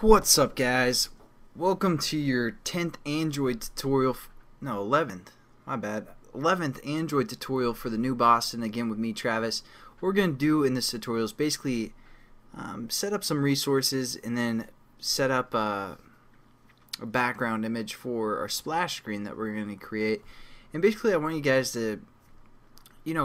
What's up, guys? Welcome to your 10th Android tutorial, no, 11th, my bad, 11th Android tutorial for the new Boston, again with me, Travis. What we're going to do in this tutorial is basically set up some resources and then set up a background image for our splash screen that we're going to create. And basically I want you guys to,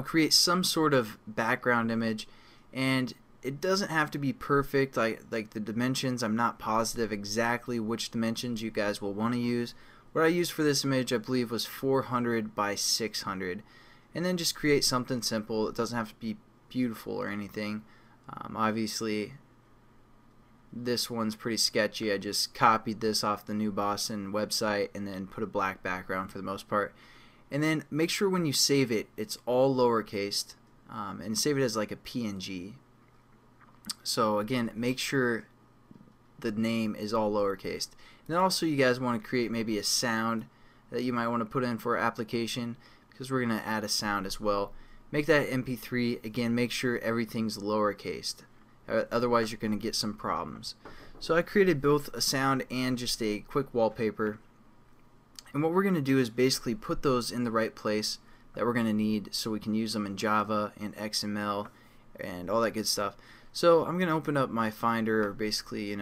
create some sort of background image, and it doesn't have to be perfect, like the dimensions. I'm not positive exactly which dimensions you guys will want to use. What I used for this image, I believe, was 400 by 600, and then just create something simple. It doesn't have to be beautiful or anything. Obviously this one's pretty sketchy. I just copied this off the TheNewBoston website and then put a black background for the most part. And then make sure when you save it, it's all lowercase, and save it as like a PNG. So again, make sure the name is all lowercase. And then also you guys want to create maybe a sound that you might want to put in for application, because we're going to add a sound as well. Make that MP3. Again, make sure everything's lowercase. Otherwise you're going to get some problems. So I created both a sound and just a quick wallpaper. And what we're going to do is basically put those in the right place that we're going to need so we can use them in Java and XML and all that good stuff. So I'm going to open up my Finder, or basically,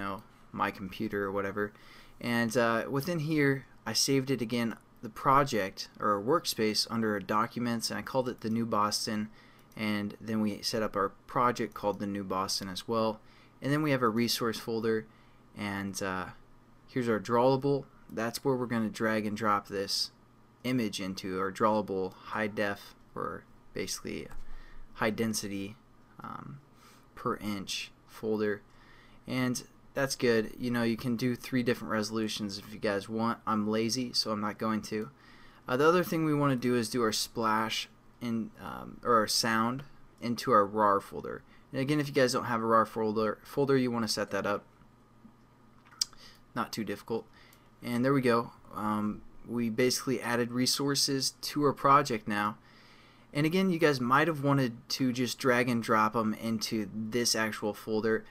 my computer or whatever. And within here, I saved it again, the project or workspace, under Documents, and I called it TheNewBoston. And then we set up our project called TheNewBoston as well. And then we have a resource folder, and here's our drawable. That's where we're going to drag and drop this image into, our drawable high def, or basically high density per inch folder. And that's good. You can do 3 different resolutions if you guys want. I'm lazy, so I'm not going to. The other thing we want to do is do our splash in or our sound into our RAR folder. And again, if you guys don't have a RAR folder, you want to set that up. Not too difficult. And there we go. We basically added resources to our project now. And again, you guys might have wanted to just drag and drop them into this actual folder.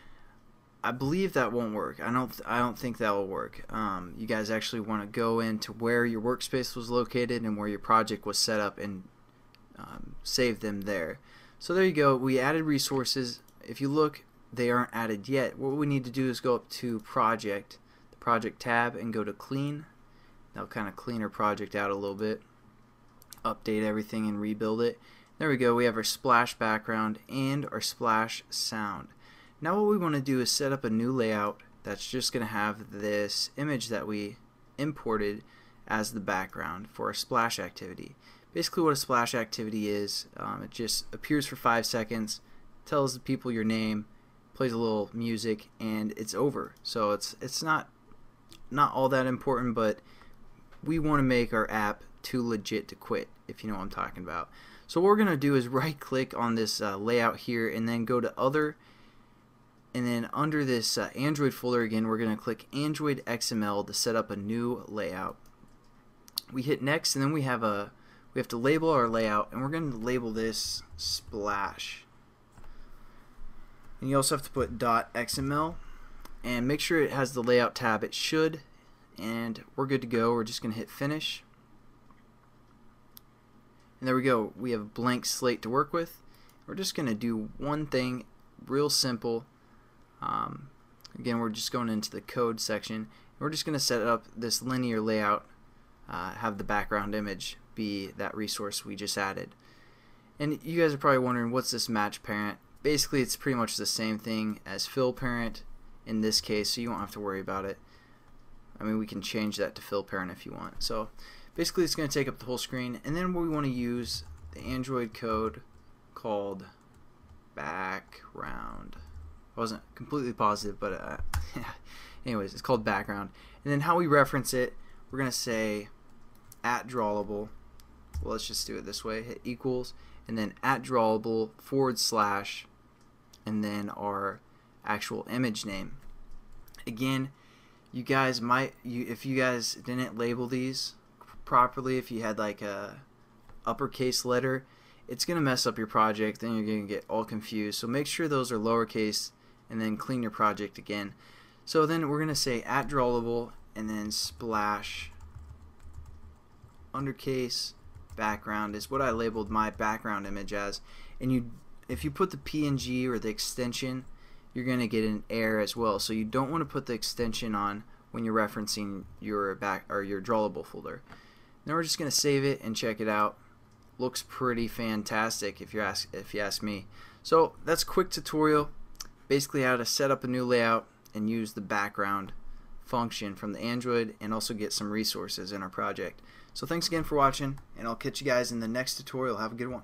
I believe that won't work. I don't think that will work. You guys actually want to go into where your workspace was located and where your project was set up, and save them there. So there you go. We added resources. If you look, they aren't added yet. What we need to do is go up to Project, the Project tab, and go to Clean. That'll kind of clean our project out a little bit. Update everything and rebuild it. There we go. We have our splash background and our splash sound. Now what we want to do is set up a new layout that's just going to have this image that we imported as the background for a splash activity. Basically what a splash activity is, it just appears for 5 seconds, tells the people your name, plays a little music, and it's over. So it's not all that important, but we want to make our app too legit to quit, if you know what I'm talking about. So what we're going to do is right click on this layout here, and then go to Other, and then under this Android folder again, we're going to click Android XML to set up a new layout. We hit Next, and then we have to label our layout, and we're going to label this Splash. And you also have to put .xml, and make sure it has the layout tab. It should, and we're good to go. We're just going to hit Finish. And there we go. We have a blank slate to work with. We're just going to do one thing, real simple. Again, we're just going into the code section. We're just going to set up this linear layout, have the background image be that resource we just added. And you guys are probably wondering, what's this match parent? Basically, it's pretty much the same thing as fill parent in this case, so you won't have to worry about it. I mean, we can change that to fill parent if you want. So basically it's going to take up the whole screen, and then we want to use the Android code called background. I wasn't completely positive, but anyways, it's called background. And then how we reference it, we're going to say @drawable. Well, let's just do it this way. Hit equals, and then @drawable / and then our actual image name. Again, you guys if you guys didn't label these properly, if you had like a uppercase letter, it's gonna mess up your project, then you're gonna get all confused. So make sure those are lowercase, and then clean your project again. So then we're going to say @drawable and then splash undercase background is what I labeled my background image as. And if you put the PNG or the extension, you're going to get an error as well. So you don't want to put the extension on when you're referencing your your drawable folder. Now we're just going to save it and check it out. Looks pretty fantastic if you ask me. So that's a quick tutorial, basically how to set up a new layout and use the background function from the Android, and also get some resources in our project. So thanks again for watching, and I'll catch you guys in the next tutorial. Have a good one.